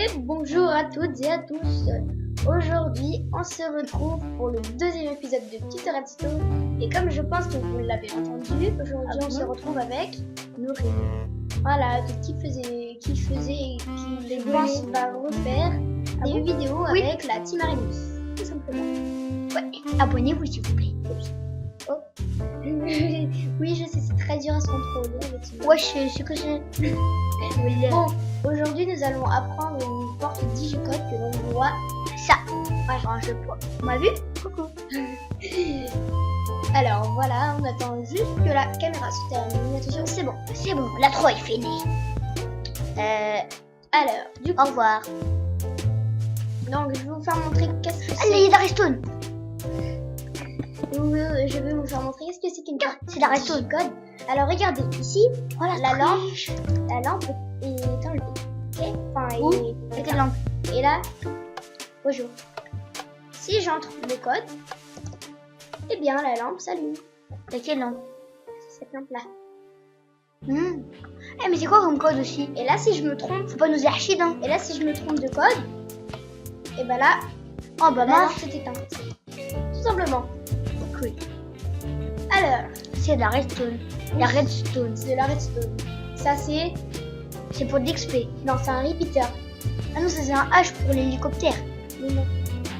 Et bonjour à toutes et à tous. Aujourd'hui, on se retrouve pour le deuxième épisode de Petite Redstone. Et comme je pense que vous l'avez entendu, aujourd'hui on se retrouve avec Nourine. Voilà, qui je pense va refaire des vidéos avec la Team Araignée, tout simplement. Ouais, abonnez-vous s'il vous plaît. Oh. Oui, je sais, c'est très dur à se contrôler avec ce Ouais, c'est que c'est. Bon, aujourd'hui nous allons apprendre une porte digicode que l'on voit Ça. Ouais, range le poids. On m'a vu? Coucou. Alors voilà, on attend juste que la caméra se termine. Attention, c'est bon, la 3 est finie. Alors, du coup, Au revoir. donc je vais vous faire montrer qu'est-ce que Allez, la Redstone. je vais vous faire montrer qu'est-ce que c'est qu'une porte. C'est la Redstone. digicode. Alors regardez, ici, Voilà, la lampe est enlevée. Ok, enfin, Où est Quelle lampe? Et là, bonjour. Si j'entre le code, eh bien la lampe s'allume. Quelle lampe? Cette lampe-là. Eh, mais c'est quoi comme code aussi? Et là, si je me trompe, Faut pas nous archives, hein. et là, si je me trompe de code, et ben là, Oh bah la lampe mince. s'est éteinte. Tout simplement. Cool. Alors, C'est de la Redstone. La Redstone. c'est de la redstone. Ça, c'est... C'est pour d'XP. Non, c'est un repeater. Ah non, ça c'est un H pour l'hélicoptère. Mais non,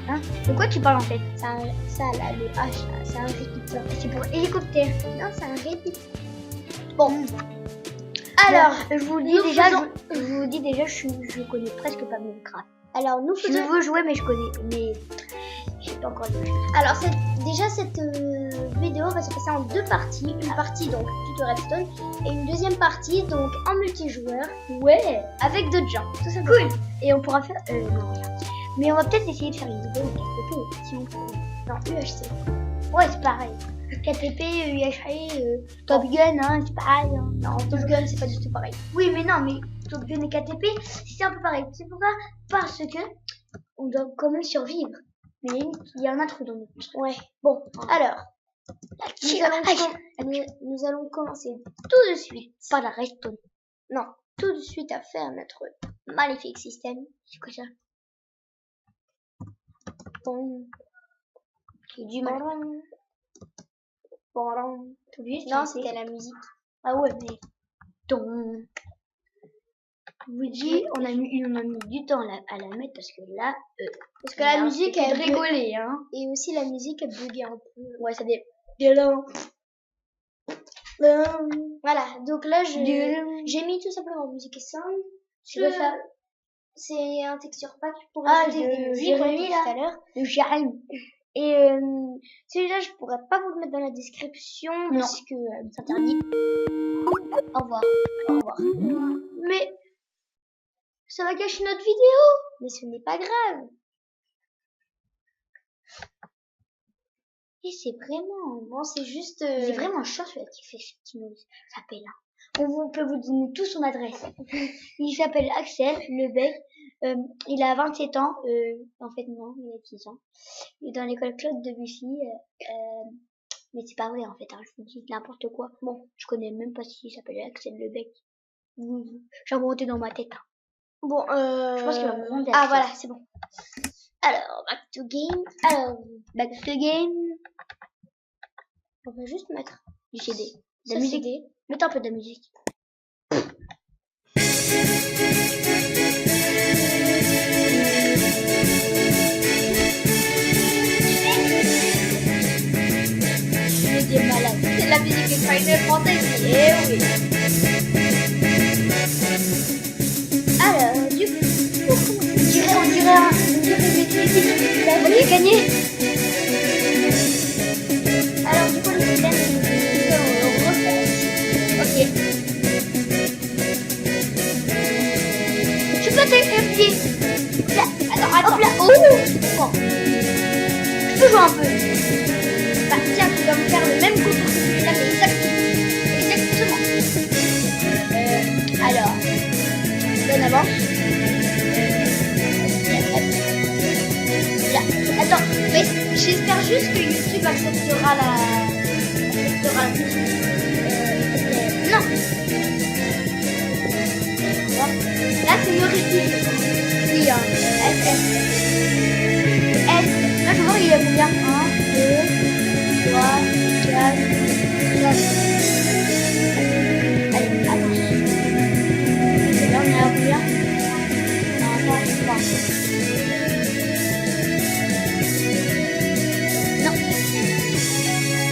Hein? De quoi tu parles en fait? ça là, le H, là, c'est un repeater. C'est pour hélicoptère. Non, c'est un repeater. Bon. Alors, je vous dis nous déjà, faisons- je connais presque pas Minecraft. alors nous Je faisons... veux jouer, mais je connais. Mais j'ai pas encore joué. Alors, déjà, cette vidéo va se passer en deux parties. Une partie, donc, tuto redstone, et une deuxième partie, donc, en multijoueur, Ouais. avec d'autres gens. Tout simplement. Cool. Et on pourra faire. Non, rien. Mais on va peut-être essayer de faire une vidéo au KTP si on peut. Non, UHC. Ouais, c'est pareil. KTP, UHC, Top Gun, hein, c'est pareil. Hein. Non, Top Gun, c'est pas du tout pareil. Oui, mais non, mais Top Gun et KTP, c'est un peu pareil. C'est pourquoi? Parce que on doit quand même survivre. Mais il y a un trou dans notre. Ouais. Bon, alors, nous allons commencer tout de suite. Pas la redstone. Non, tout de suite à faire notre magnifique système. C'est quoi ça? Bon, J'ai du mal. T'as oublié? non, c'était la musique. Ah ouais, mais. Donc. Je vous dis, on a mis du temps à la mettre parce que là. Parce que la musique, elle rigolé, hein. Et aussi, la musique, elle buguait un peu. Ouais, ça dé. Voilà, donc là, j'ai J'ai mis tout simplement musique et sound. Tu veux faire C'est un texture pack pour Ah, ajouter des musiques, j'ai on l'a remis dit là. tout à l'heure. le Jérémy. Et celui-là, je pourrais pas vous le mettre dans la description parce que c'est interdit. Au revoir. Au revoir. Mais ça va gâcher notre vidéo. Mais ce n'est pas grave. Et c'est vraiment, bon, c'est juste. C'est vraiment chiant celui-là qui nous s'appelle là. On peut vous donner tout son adresse. Il s'appelle Axel Lebec. Il a 27 ans. En fait, non, il a 10 ans. Il est dans l'école Claude Debussy. Mais c'est pas vrai en fait. Hein, je vous dis n'importe quoi. Bon, je connais même pas s'il s'appelle Axel Lebec. J'ai inventé dans ma tête. Hein. Bon, Je pense qu'il va me demander Ah Axel. voilà, c'est bon. Alors, back to game. Alors, Back to game. on va juste mettre Du CD. De ça, la musique. CD. Mettez un peu de musique. C'est malade. C'est la musique de Final Fantasy. Eh oui. Alors, du coup, On dirait on a gagné. alors du coup, le système, on refait. Ok. Tu peux t'appuyer. Alors, attends. Hop là. Oh. Bon. Je peux jouer un peu. Bah, tiens, tu vas me faire le même coup pour que tu l'as fait exactement. Alors, donne avant. Attends, mais j'espère juste que YouTube acceptera la musique. Non. Là, c'est le repeat. Oui. Allez, attention. C'est bien, on est à combien? Non, attends, je sais pas. Non.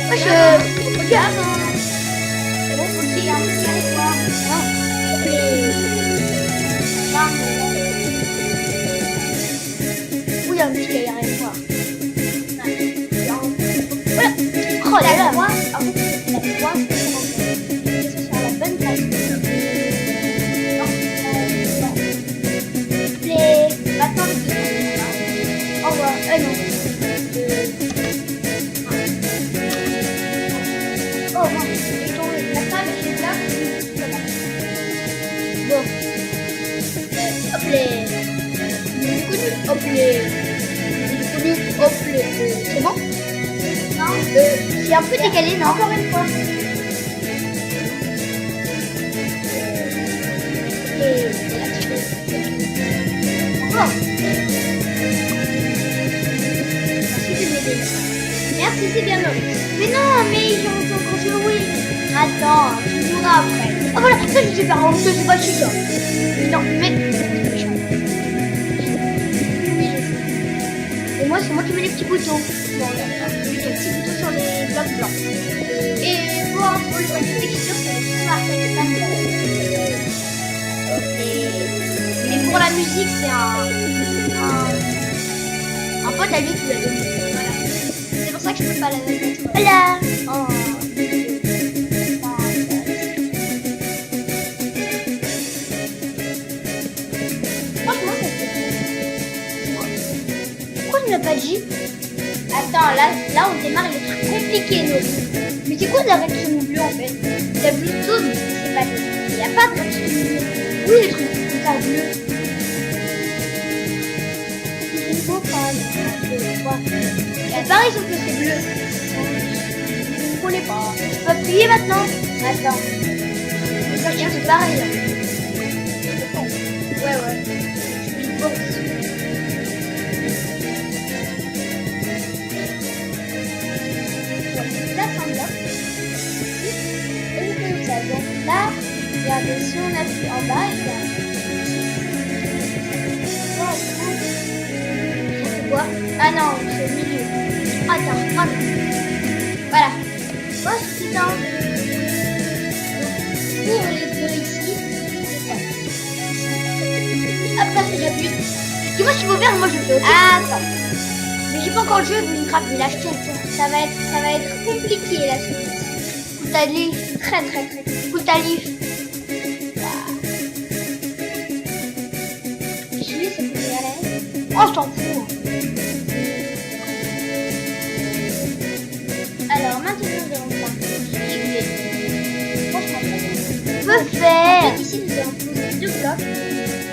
Moi, je... Ok, attends. C'est bon, ok, il y a un petit carré noir. Non. Oui, il y a un petit carré noir. Voilà. Oh là là. En fait, la croix, c'est sur la bonne place. Maintenant, le deuxième. Au revoir. Non. Oh non, j'ai tombé. La femme est là. Bon. Hop les. Hop les. Hop les. C'est bon? Non. C'est un peu décalé, non? Encore une fois. Et là, tu fais. Oh. Merci de m'aider. Merci, c'est bien Maurice. Mais non, mais j'ai encore joué. Attends, tu joueras après. Oh voilà, ça je sais faire en deux, c'est pas super. Non, mais... Et moi, c'est moi qui mets les petits boutons. Bon, d'accord. Je mets les petits boutons sur les blocs blancs. Et pour le texture, c'est le plus marqué. Mais pour la musique, c'est un pote à lui qui l'a donné. Voilà. C'est pour ça que je peux pas la mettre. Voilà. Oh. Franchement, ça fait. Pourquoi tu n'as pas dit? Attends, là, on démarre les trucs compliqués, nous. Mais c'est quoi la réaction bleue en fait? La bleue jaune, c'est pas. Il n'y a pas de réaction bleue. Oui, les trucs comme ça bleus. Il faut pas. Pareil, sauf que c'est bleu. Je ne connais pas. Je peux appuyer maintenant. Attends. Ça, c'est pareil. Ouais. Je suis bon. Là, ça me va. Et je fais ça. Donc là, regardez, si on appuie en bas, il y a quoi? Ah non, c'est au milieu. Attends. Voilà. Moi, c'est dans... Pour les deux ici, hop là, c'est déjà plus. Dis-moi si vous faire, moi je le fais aussi. Attends. Mais j'ai pas encore le jeu de Minecraft, mais l'acheter. Ça va être compliqué la suite. Koutalif, très. Koutalif. Chili, ça peut y aller. Oh, je t'en fous. Alors maintenant, nous allons faire franchement, on peut faire. Ici, nous allons poser 2 blocs.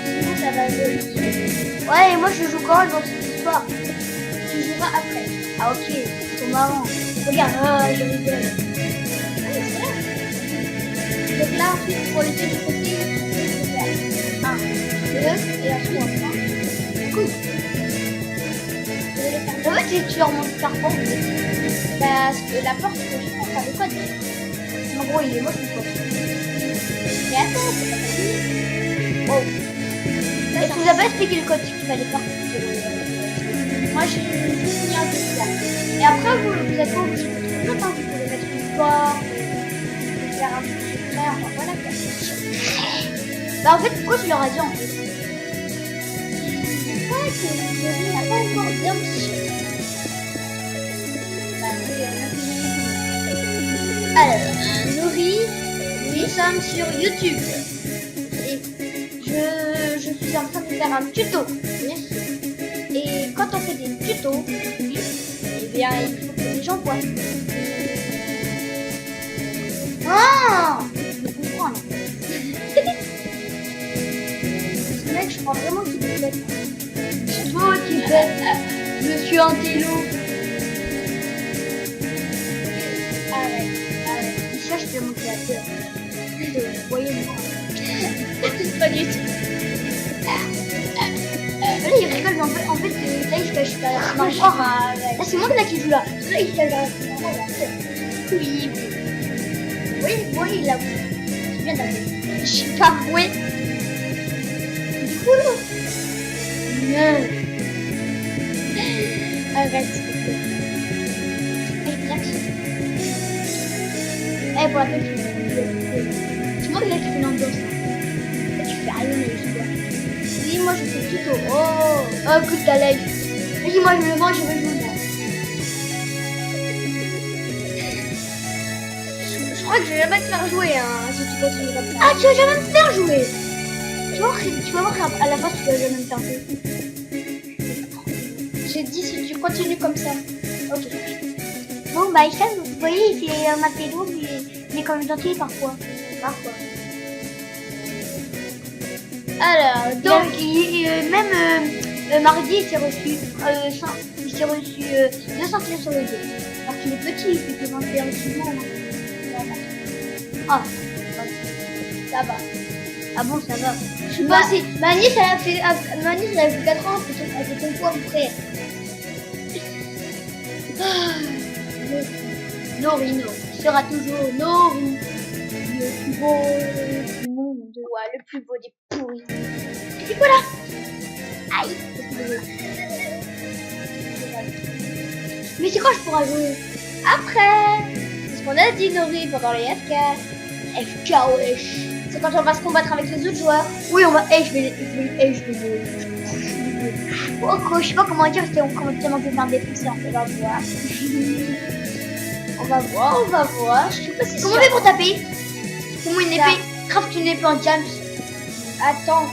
Sinon, ça va voler. Ouais, et moi, je joue quand même dans cette histoire. Tu joueras après. Ah, ok. C'est marrant. Regarde, je rigole. Ah, mais c'est vrai. Donc là, ensuite, pour les deux côtés, je vais faire 1, 2, et ensuite, on prend. Cool. En fait, tu remontes par porte. Parce que la porte, je pense, ça le code. En gros, il est moche, le code. Mais attends, c'est pas facile. Oh. Est-ce que vous avez expliqué le code qu'il fallait pas? Moi, j'ai juste mis un peu ça. Et après, vous êtes pas obligé de trouver le temps. Vous pouvez mettre une porte, faire un truc secret, enfin voilà. Bah, en fait, pourquoi tu leur as dit en fait? Je crois que le riz n'a pas encore bien marché. Alors, Nourri, nous sommes sur YouTube. Et je suis en train de faire un tuto. Et quand on fait des tutos, eh bien, il faut que les gens voient. Ah, je comprends. Ce mec, je crois vraiment qu'il me fait. C'est toi qui fais. Je suis un télo. Il cherche de mon créateur. Vous voyez, moi. Pas du tout. Là, il rigole, mais en fait, là, il se cache pas. Là, c'est moi là qui joue là. Là, il se cache là. Oui. Oui, il a. C'est bien d'appeler. Je suis pas bouée. Cool. Non. Arrête, s'il te plaît. Eh, pour la peine, tu vois que là, tu fais l'ambiance. Là, tu fais rien, mais tu vois. Oui, moi je fais tuto. Oh, coup de ta leg. Vas-y, moi, je me vends, je veux jouer. Je crois que je vais jamais te faire jouer, hein, si tu continues comme ça. Ah, tu vas jamais me faire jouer. Tu vas voir à la fin, tu vas jamais me faire jouer. J'ai dit si tu continues comme ça. Ok. Bon, bah, Issa, vous voyez, il fait ma pédo, mais il est quand même gentil parfois. Parfois. Alors, donc, Même mardi, il s'est reçu, il s'est reçu 2 cm sur le dos. Alors qu'il est petit, il fait que 21 kilos. Ah, ça va. ah bon, ça va. Je sais pas si. Ma nièce, elle a fait 4 ans, elle fait ton poids, mon frère. Norino sera toujours Nori, le plus beau du monde. Ouais, le plus beau des pourris. Et voilà. Aïe. Mais c'est quand je pourrai jouer? Après, c'est ce qu'on a dit, Nori, pendant les FK. FK, wesh. C'est quand on va se combattre avec les autres joueurs. Oui, on va. Je vais. Oh, quoi, je sais pas comment dire, on commence tellement de faire des défoncer. On va voir. On va voir. Je sais pas si Comment on fait pour taper? Comment une épée? Craft une épée en diams. Attends.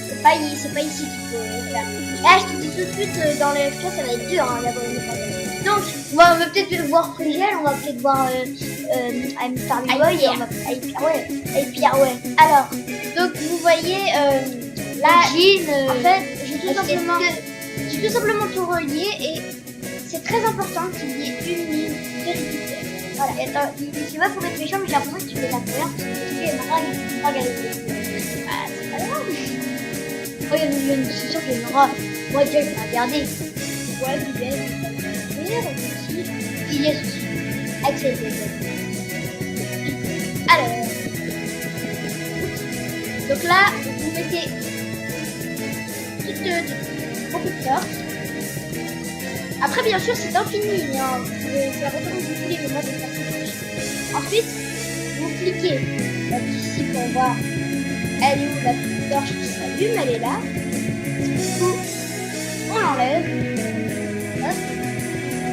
C'est pas ici qu'il faut faire. Eh, je te dis tout de suite, dans les FK, ça va être dur, hein, d'avoir une épée en diams. Donc, on va peut-être voir Frigel, on va peut-être voir I'm Starry Boy, Pierre. Pierre, ouais. Alors, donc vous voyez là, Jean, en fait, j'ai tout simplement tout relié et c'est très important qu'il y ait une ligne véridique. Voilà, et attends, c'est pas pour être méchant, mais j'ai l'impression que tu fais la première parce que tu fais une drague avec les yeux. Ah, c'est pas grave. Oh, je suis sûre qu'il y en aura. Moi, déjà, je vais regarder. Ouais, Il est reçu. Accepté. Alors, donc là, vous mettez beaucoup de torches. Après, bien sûr, c'est infini. Hein. Vous pouvez faire autant que vous voulez, mais moi, je vais faire tout. Ensuite, vous cliquez donc ici pour voir. Elle est où la petite torche qui s'allume? Elle est là. Du coup, on l'enlève. Hop.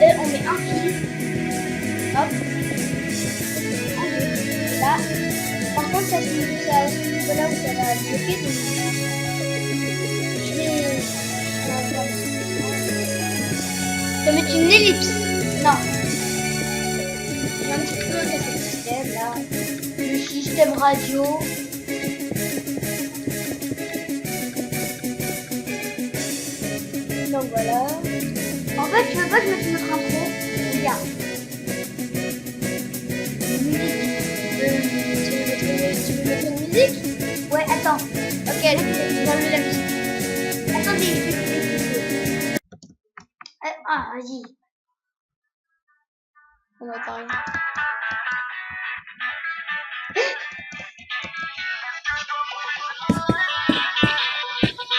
Et on met un fil. Hop. Un, deux. Là. Par contre, ça se trouve là où ça va bloquer. Donc, je vais mettre une ellipse. Non. J'ai un petit peu cassé le système là. Le système radio. Donc voilà. En fait, tu veux pas que je mette notre intro? Regarde. Tu veux mettre une musique? Ouais, attends. Ok, je vais enlever la musique. Attendez. Ah, vas-y. On attend rien.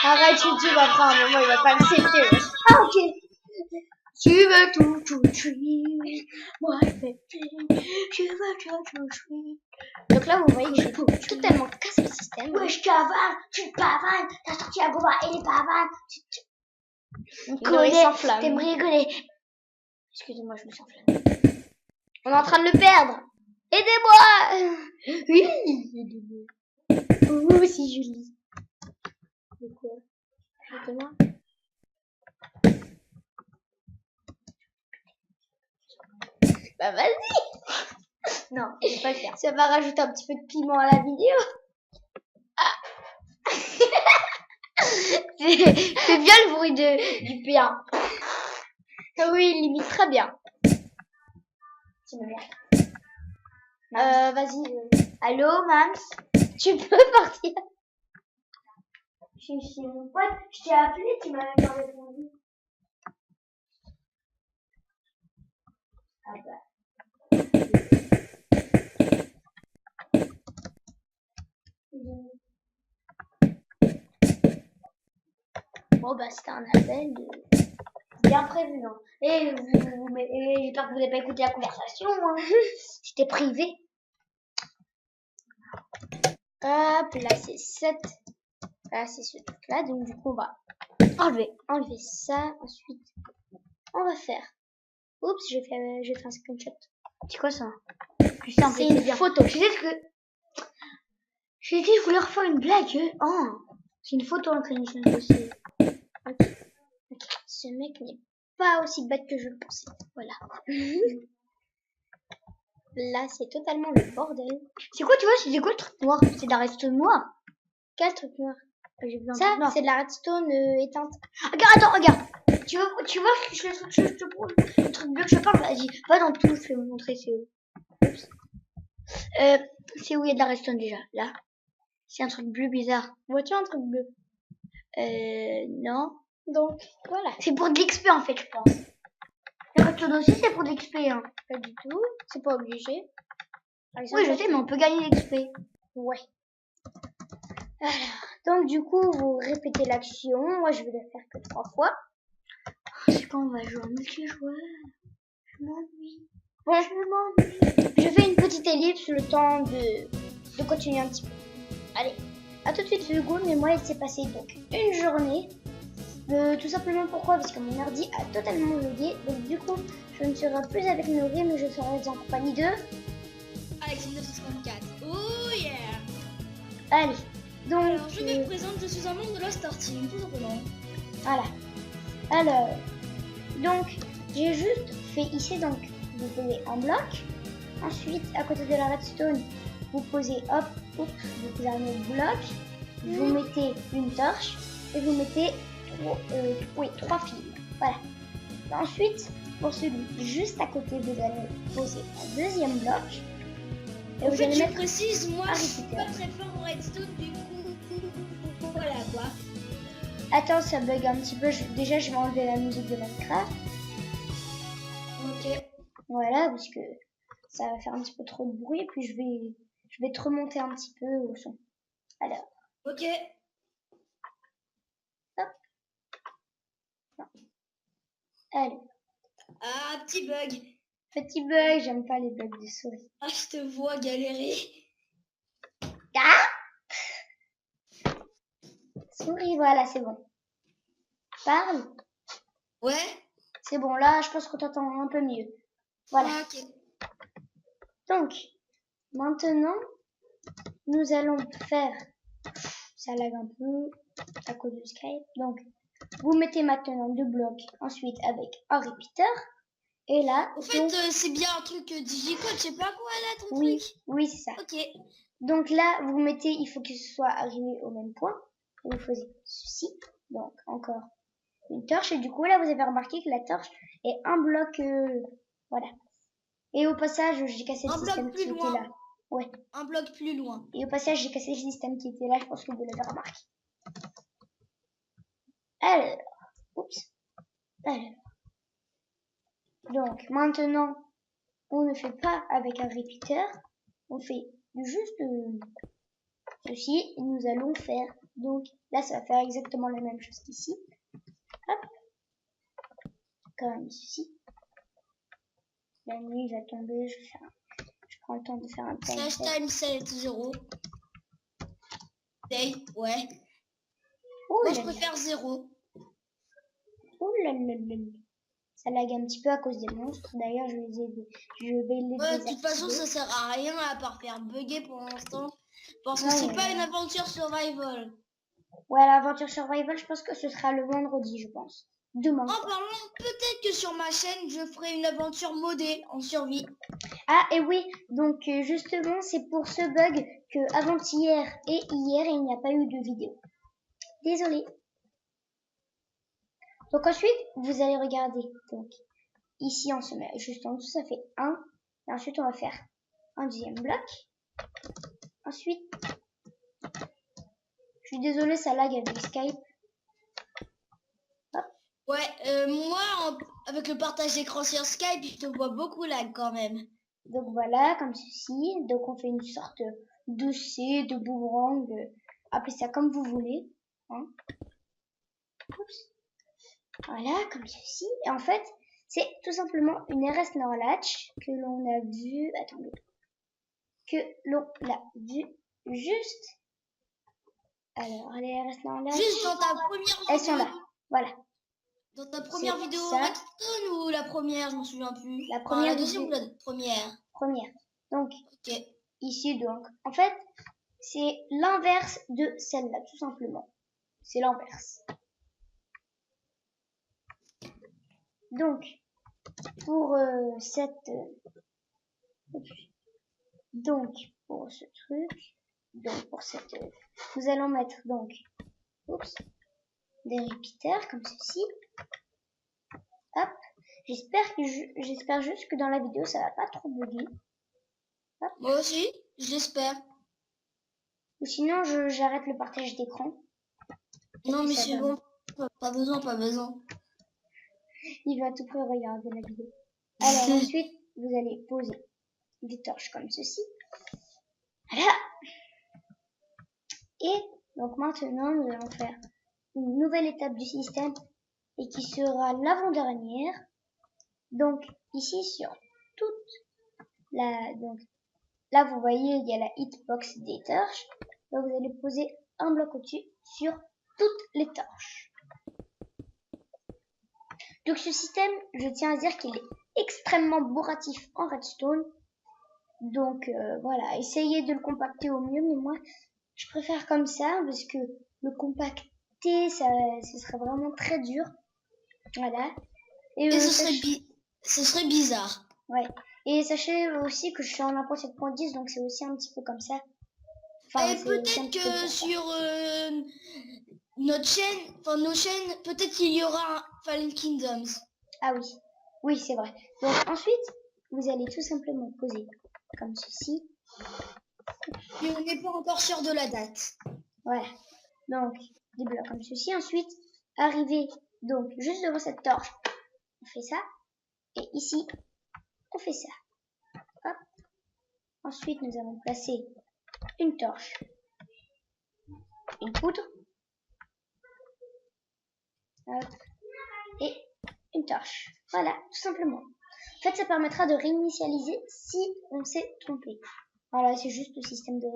Arrête YouTube après un moment, il va pas accepter. Ah, ok. Tu veux tout tuer. Moi, je veux tout tuer. Donc là, vous voyez que j'ai totalement cassé le système. Wesh, cavane, tu pavanes, t'as sorti la gova et les pavanes. On s'enflamme. T'aimes rigoler. Excusez-moi, je me sens enflammée. On est en train de le perdre. Aidez-moi. Oui, aidez-moi. Vous aussi, Julie. De quoi? Aidez-moi. Bah vas-y. Non, je vais pas le faire. Ça va rajouter un petit peu de piment à la vidéo. Ah. C'est bien le bruit du pain. Oui, il imite très bien. Tu me mets. Vas-y. Allô, Mams? Tu peux partir. Je suis chez mon pote. Je t'ai appelé, tu m'as même pas répondu. Ah bah. Bon, bah, c'était un appel bien prévu, hein. Et j'espère que vous n'avez pas écouté la conversation, hein. C'était privé. Hop, là, c'est 7. Là, c'est ce truc-là. Donc, du coup, on va enlever ça. Ensuite, on va faire. Oups, j'ai fait un screenshot. C'est quoi ça? C'est une photo. J'ai dit que je voulais refaire une blague. Oh, c'est une photo en train de dossier. Ok. Ce mec n'est pas aussi bête que je le pensais. Voilà. Là, c'est totalement le bordel. C'est quoi, tu vois, c'est quoi le truc noir? C'est de la redstone noire. Quel truc noir? J'ai vu un Ça, truc noir. c'est de la redstone éteinte. Attends, regarde. Tu vois, le truc bleu que je parle, vas-y, va dans tout, je vais vous montrer c'est où. C'est où il y a de la redstone déjà, là. C'est un truc bleu bizarre. Vois-tu un truc bleu? Non. Donc, voilà. C'est pour de l'XP en fait, je pense. La redstone aussi, c'est pour de l'XP, hein. Pas du tout. C'est pas obligé. Oui, je sais, mais on peut gagner l'XP. Ouais. Alors, donc du coup, vous répétez l'action. Moi, je vais la faire que 3 fois. C'est quand on va jouer en multijoueur. Je m'ennuie. Bon, je fais une petite ellipse le temps de continuer un petit peu. Allez, à tout de suite Hugo, mais moi il s'est passé donc une journée. Tout simplement pourquoi? Parce que mon ordi a totalement logué. Donc du coup, je ne serai plus avec Nourri, mais je serai en compagnie de Alex 1954. Oh yeah! Allez, donc Alors, je me présente, je suis un membre de la Star Team, tout simplement. voilà. Alors, donc j'ai juste fait ici, donc vous posez un bloc. Ensuite, à côté de la redstone, vous posez vous posez un autre bloc. Vous mettez une torche et vous mettez 3 fils. Voilà. Ensuite, pour celui juste à côté, vous allez poser un deuxième bloc. Et En vous fait, allez je mettre précise, moi, un je suis pas récipient. très fort en redstone, du coup, voilà quoi. Attends, ça bug un petit peu. Déjà, je vais enlever la musique de Minecraft. Ok. Voilà, parce que ça va faire un petit peu trop de bruit. Et puis, je vais te remonter un petit peu au son. Alors, Ok. allez. Ah, petit bug. Petit bug, j'aime pas les bugs de souris. Ah, je te vois galérer. Ah, souris, voilà, c'est bon. Parle. Ouais. C'est bon, là, je pense qu'on t'entend un peu mieux. Voilà. Ah, ok. Donc, maintenant, nous allons faire... Ça lag un peu à cause de Skype. Donc, vous mettez maintenant 2 blocs, ensuite avec un repeater. Et là, En fait, c'est bien un truc digicode, je sais pas quoi là, ton oui, truc. oui, c'est ça. Ok. Donc là, vous mettez, il faut que ce soit arrivé au même point. Et vous faites ceci. Donc, encore une torche. Et du coup, là, vous avez remarqué que la torche est un bloc, voilà. Et au passage, j'ai cassé le Un bloc système plus qui était loin. là. Ouais. Un bloc plus loin. Et au passage, j'ai cassé le système qui était là. Je pense que vous l'avez remarqué. Alors, oups. Alors. Donc, maintenant, on ne fait pas avec un repeater. On fait juste ceci. Et nous allons faire, donc, là, ça va faire exactement la même chose qu'ici. Hop. Comme ceci. La nuit va tomber. Je prends le temps de faire un time Slash time set 0. Day, ouais. Oh Moi, là je là. préfère 0. Oh là là là là. Ça lag un petit peu à cause des monstres. D'ailleurs, je vais les Ouais, de désactiver. toute façon, ça sert à rien à part faire bugger pour l'instant. Parce que Ouais, c'est ouais, pas ouais. une aventure survival. Ouais, l'aventure survival, je pense que ce sera le vendredi, je pense. Demain. En parlant, peut-être que sur ma chaîne, je ferai une aventure modée en survie. Ah, et oui, donc justement, c'est pour ce bug que avant-hier et hier, il n'y a pas eu de vidéo. Désolée. Donc ensuite, vous allez regarder. Donc ici, on se met juste en dessous, ça fait 1. Et ensuite, on va faire un deuxième bloc. Ensuite, je suis désolée, ça lag avec Skype. Hop. Ouais, moi, avec le partage d'écran sur Skype, je te vois beaucoup lag quand même. Donc voilà, comme ceci. Donc on fait une sorte de C, de boomerang. Appelez ça comme vous voulez. Hein. Oups. Voilà, comme ceci. Et en fait, c'est tout simplement une RS Norlatch que l'on a vu, attendez, que l'on a vu juste. Alors, les RS Norlatch, Juste dans ta première elles sont vidéo. là. Voilà. Dans ta première C'est vidéo ça. Redstone ou la première, je m'en souviens plus. La Enfin, première la deuxième vidéo. ou la première. Première. Donc, Ok. ici, donc, en fait, c'est l'inverse de celle-là, tout simplement. C'est l'inverse. Donc, pour donc, pour ce truc, donc, pour cette, nous allons mettre, donc, oups, des repeaters, comme ceci. Hop. J'espère juste que dans la vidéo, ça va pas trop bugger. Hop. Moi aussi, je l'espère. Ou sinon, j'arrête le partage d'écran. Non, mais ça c'est donne. bon. Pas besoin, pas besoin. Il va à tout près regarder la vidéo. Alors, ensuite, vous allez poser des torches comme ceci. Voilà. Et donc maintenant, nous allons faire une nouvelle étape du système et qui sera l'avant-dernière. Donc, ici, sur toute la... Donc, là, vous voyez, il y a la hitbox des torches. Donc, vous allez poser un bloc au-dessus sur toutes les torches. Donc, ce système, je tiens à dire qu'il est extrêmement bourratif en redstone. Donc, voilà, essayez de le compacter au mieux, mais moi, je préfère comme ça, parce que le compacter, ce serait vraiment très dur. Voilà. Et ce serait bizarre. Ouais. Et sachez aussi que je suis en 1.7.10, donc c'est aussi un petit peu comme ça. Enfin, et peut-être que sur notre chaîne, enfin nos chaînes, peut-être qu'il y aura un Fallen Kingdoms. Ah oui. Oui, c'est vrai. Donc ensuite, vous allez tout simplement poser comme ceci. Et on n'est pas encore sûr de la date. Voilà. Donc, des blocs comme ceci. Ensuite, arriver donc juste devant cette torche. On fait ça. Et ici, on fait ça. Hop. Ensuite, nous allons placer une torche, une poudre, hop, et une torche. Voilà, tout simplement. En fait, ça permettra de réinitialiser si on s'est trompé. Voilà, c'est juste le système de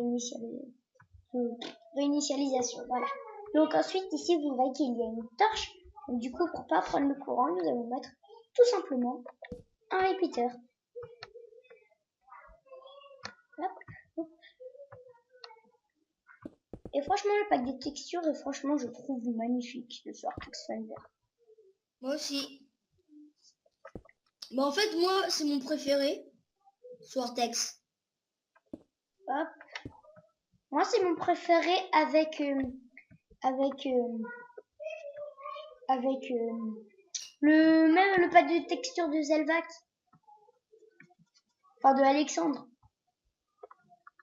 réinitialisation. Voilà. Donc ensuite, ici, vous voyez qu'il y a une torche. Donc, du coup, pour pas prendre le courant, nous allons mettre tout simplement un repeater. Hop, hop. Et franchement, le pack des textures, et franchement, je trouve magnifique ce Vortex Thunder. Moi aussi. Bah en fait, moi, c'est mon préféré. Vortex. Hop. Moi, c'est mon préféré avec le pack de texture de Zelvac. Enfin, de Alexandre.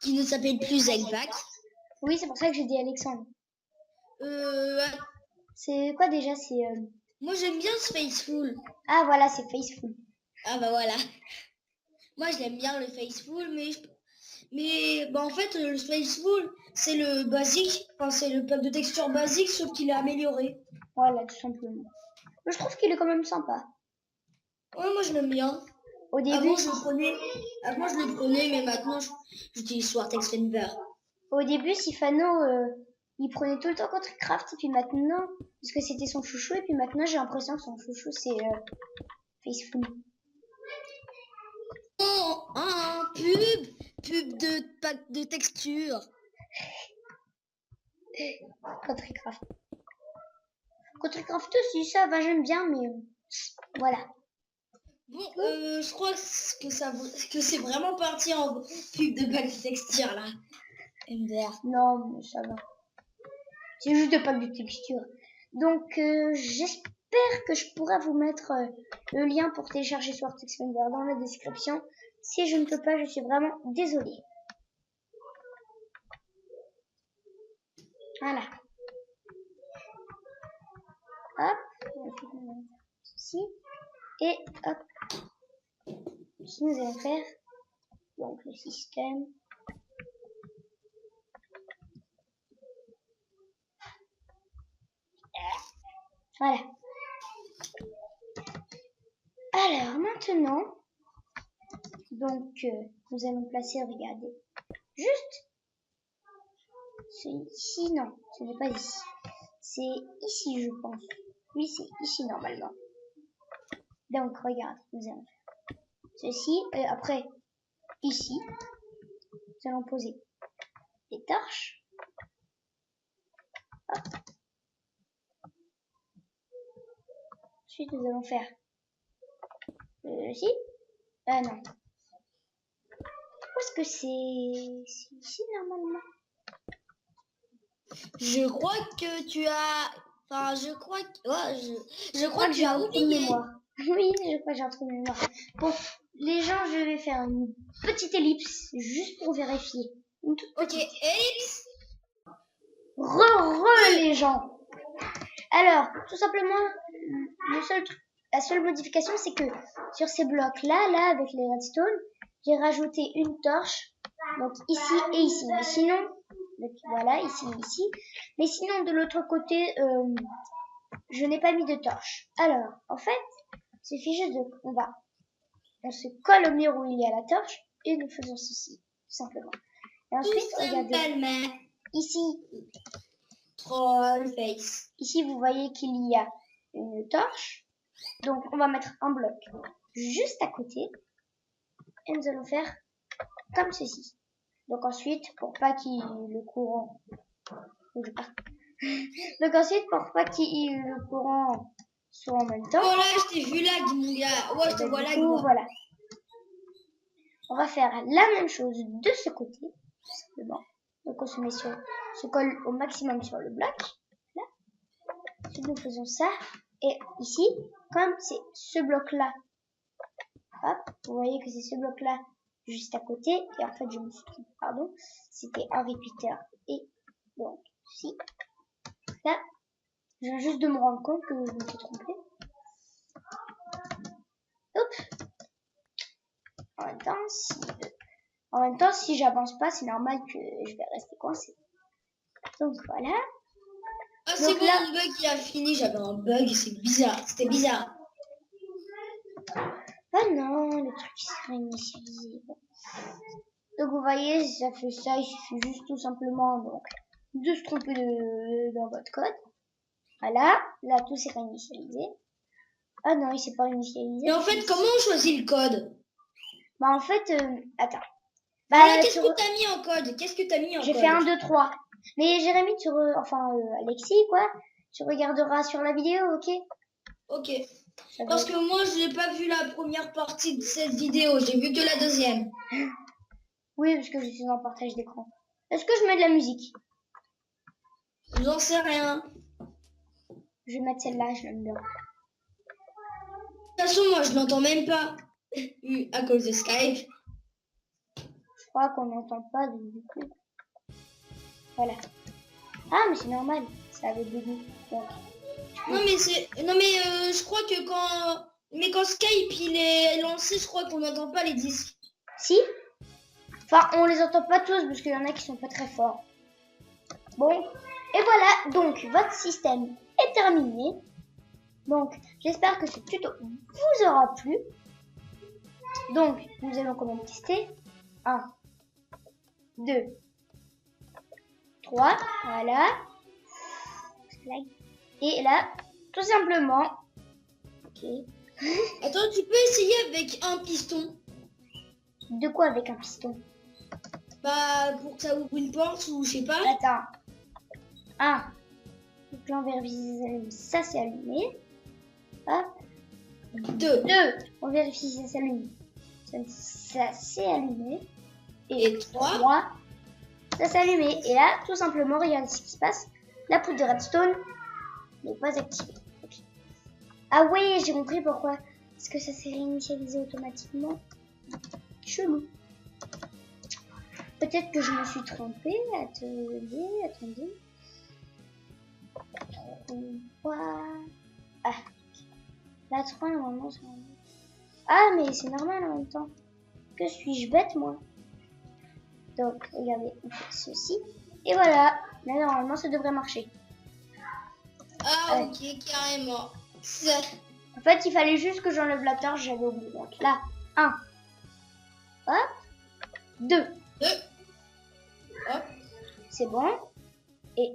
Qui ne s'appelle plus Zelvac. Oui, c'est pour ça que j'ai dit Alexandre. C'est quoi déjà? C'est moi, j'aime bien ce Faceful. Ah, voilà, c'est Faceful. Ah, bah voilà. Moi, je l'aime bien le Faceful, mais bah, en fait, le Faceful, c'est le basique. Enfin, c'est le pack de texture basique, sauf qu'il est amélioré. Voilà, tout simplement. Mais je trouve qu'il est quand même sympa. Ouais, moi, je l'aime bien. Au début, avant, je le prenais, mais maintenant, j'utilise Vortex Thunder. Au début, Sifano, il prenait tout le temps contre Craft, et puis maintenant, parce que c'était son chouchou, et puis maintenant, j'ai l'impression que son chouchou, c'est Faceful. Oh, un pub de pack de texture. Contre Craft. Contre Craft aussi, ça va, j'aime bien, mais voilà. Bon, je crois que c'est vraiment parti en pub de pack de texture là. MDR. Non, mais ça va. C'est juste des packs de texture. Donc, j'espère que je pourrai vous mettre le lien pour télécharger Vortex Thunder dans la description. Si je ne peux pas, je suis vraiment désolée. Voilà. Hop. Ceci. Et hop. Ici, nous allons faire donc le système. Voilà. Alors, maintenant, donc, nous allons placer, regardez, juste, c'est ici, non, ce n'est pas ici. C'est ici, je pense. Oui, c'est ici, normalement. Donc, regarde, nous allons faire ceci, et après, ici, nous allons poser des torches. Hop. Ensuite, nous allons faire ceci. Ah non. Où est-ce que c'est ici, normalement? Je crois que tu as... Enfin, je crois que... Ouais, je crois que tu j'ai as un trou de oublié. mémoire. Oui, je crois que j'ai un trou de mémoire. Bon, les gens, je vais faire une petite ellipse, juste pour vérifier. Une toute Ok, ellipse. les gens. Alors, tout simplement, la seule modification, c'est que sur ces blocs-là, là, avec les redstone, j'ai rajouté une torche, donc ici et ici. Mais sinon, donc, voilà, ici et ici. Mais sinon, de l'autre côté, je n'ai pas mis de torche. Alors, en fait, il suffit juste de, on se colle au mur où il y a la torche et nous faisons ceci, tout simplement. Et ensuite, regardez, ici, Troll face. ici, vous voyez qu'il y a une torche. Donc, on va mettre un bloc juste à côté. Et nous allons faire comme ceci. Donc ensuite, pour pas qu'il y ait le courant... Donc ensuite, pour pas qu'il y ait le courant soit en même temps... Oh là, je t'ai vu lag, mon gars. Ouais, je te vois lag. Voilà. On va faire la même chose de ce côté. Tout simplement. Donc on se colle au maximum sur le bloc. Là. Ensuite, nous faisons ça. Et ici, comme c'est ce bloc-là, hop, vous voyez que c'est ce bloc-là juste à côté. Et en fait, je me suis trompée, pardon. C'était un repeater. Et donc, ici, là, je viens juste de me rendre compte que je me suis trompée. Hop. En même temps, si j'avance pas, c'est normal que je vais rester coincée. Donc voilà. Ah, c'est bon, le bug il a fini. J'avais un bug, c'est bizarre. C'était bizarre. Ah non, le truc s'est réinitialisé. Donc vous voyez, ça fait ça. Il suffit juste tout simplement donc de se tromper dans votre code. Voilà. Là, tout s'est réinitialisé. Ah non, il s'est pas réinitialisé. Et en fait, comment on choisit le code? Bah en fait, attends. Bah, qu'est-ce que t'as mis en code? Qu'est-ce que t'as mis en code? J'ai fait 1, 2, 3. Mais Jérémy, Alexis, quoi, tu regarderas sur la vidéo, ok? Ok. Parce que moi, je n'ai pas vu la première partie de cette vidéo. J'ai vu que la deuxième. Oui, parce que je suis en partage d'écran. Est-ce que je mets de la musique? J'en sais rien. Je vais mettre celle-là, je l'aime bien. De toute façon, moi, je n'entends même pas. À cause de Skype. Je crois qu'on n'entend pas du coup. Voilà. Ah, mais c'est normal. Ça avait bugué. Donc. Non, mais je crois que quand Skype il est lancé, je crois qu'on n'entend pas les disques. Si. Enfin, on les entend pas tous parce qu'il y en a qui sont pas très forts. Bon. Et voilà. Donc, votre système est terminé. Donc, j'espère que ce tuto vous aura plu. Donc, nous allons quand même tester. 1, 2, 3. Voilà. Et là, tout simplement. Ok. Attends, tu peux essayer avec un piston. De quoi avec un piston? Bah, pour que ça ouvre une porte ou je sais pas. Attends. 1. Donc là, on vérifie si ça s'est allumé. Hop. 2. On vérifie si ça s'allume. Ça s'est allumé. Et 3. Ça s'est allumé. Et là, tout simplement, regardez ce qui se passe. La poudre de redstone n'est pas activée. Okay. Ah oui, j'ai compris pourquoi. Parce que ça s'est réinitialisé automatiquement. Chelou. Peut-être que je me suis trompée. Attendez. 3. Ah. La 3, normalement, c'est normal. Ah, mais c'est normal en même temps. Que suis-je bête, moi? Donc, regardez, on fait ceci. Et voilà. Là, normalement, ça devrait marcher. Ah, ok, carrément. Ça... En fait, il fallait juste que j'enlève la torche, j'avais oublié. Donc là, 1. Hop. 2. Hop. C'est bon. Et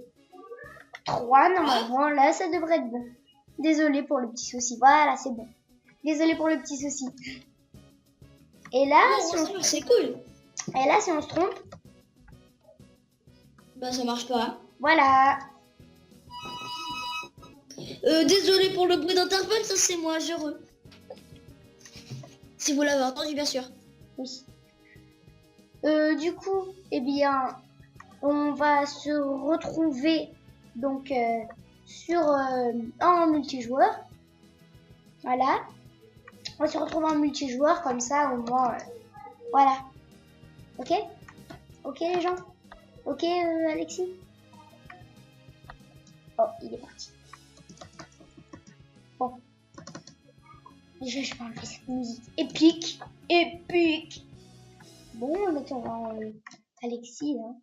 3, normalement, là, ça devrait être bon. Désolé pour le petit souci. Voilà, c'est bon. Désolé pour le petit souci. Et là, c'est cool. Et là, si on se trompe, bah ça marche pas. Voilà. Désolé pour le bruit d'interphone, ça c'est moi, heureux. Si vous l'avez entendu, bien sûr. Oui. Du coup, eh bien, on va se retrouver donc en multijoueur. Voilà. On va se retrouver en multijoueur comme ça au moins. Voilà. Ok? Ok les gens? Ok Alexis? Oh, il est parti. Bon. Déjà, je vais enlever cette musique épique. Épique. Bon, maintenant, Alexis, hein.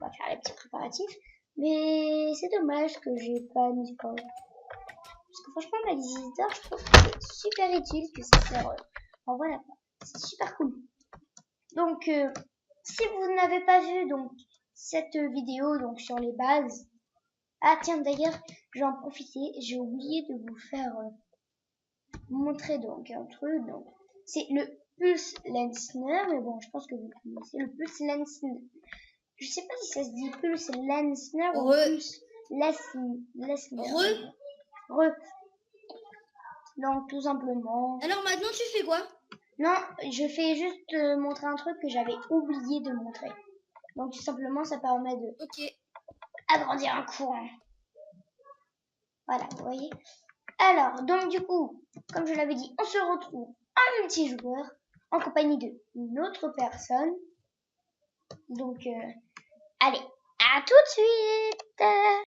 On va faire les petits préparatifs. Mais c'est dommage que j'ai pas mis quand même. Parce que franchement, la visiteur, je trouve que c'est super utile, que ça sert. Enfin, voilà, c'est super cool. Donc, si vous n'avez pas vu donc cette vidéo donc sur les bases. Ah tiens, d'ailleurs, je vais en profiter. J'ai oublié de vous faire montrer donc un truc. Donc, c'est le Pulse Lensner, mais bon, je pense que vous connaissez le Pulse Lensner. Je sais pas si ça se dit Pulse Lensner ou Pulse Lensner. Donc, tout simplement. Alors maintenant, tu fais quoi? Non, je fais juste montrer un truc que j'avais oublié de montrer. Donc, tout simplement, ça permet de agrandir un courant. Voilà, vous voyez. Alors, donc du coup, comme je l'avais dit, on se retrouve en multijoueur en compagnie d'une autre personne. Donc, allez, à tout de suite.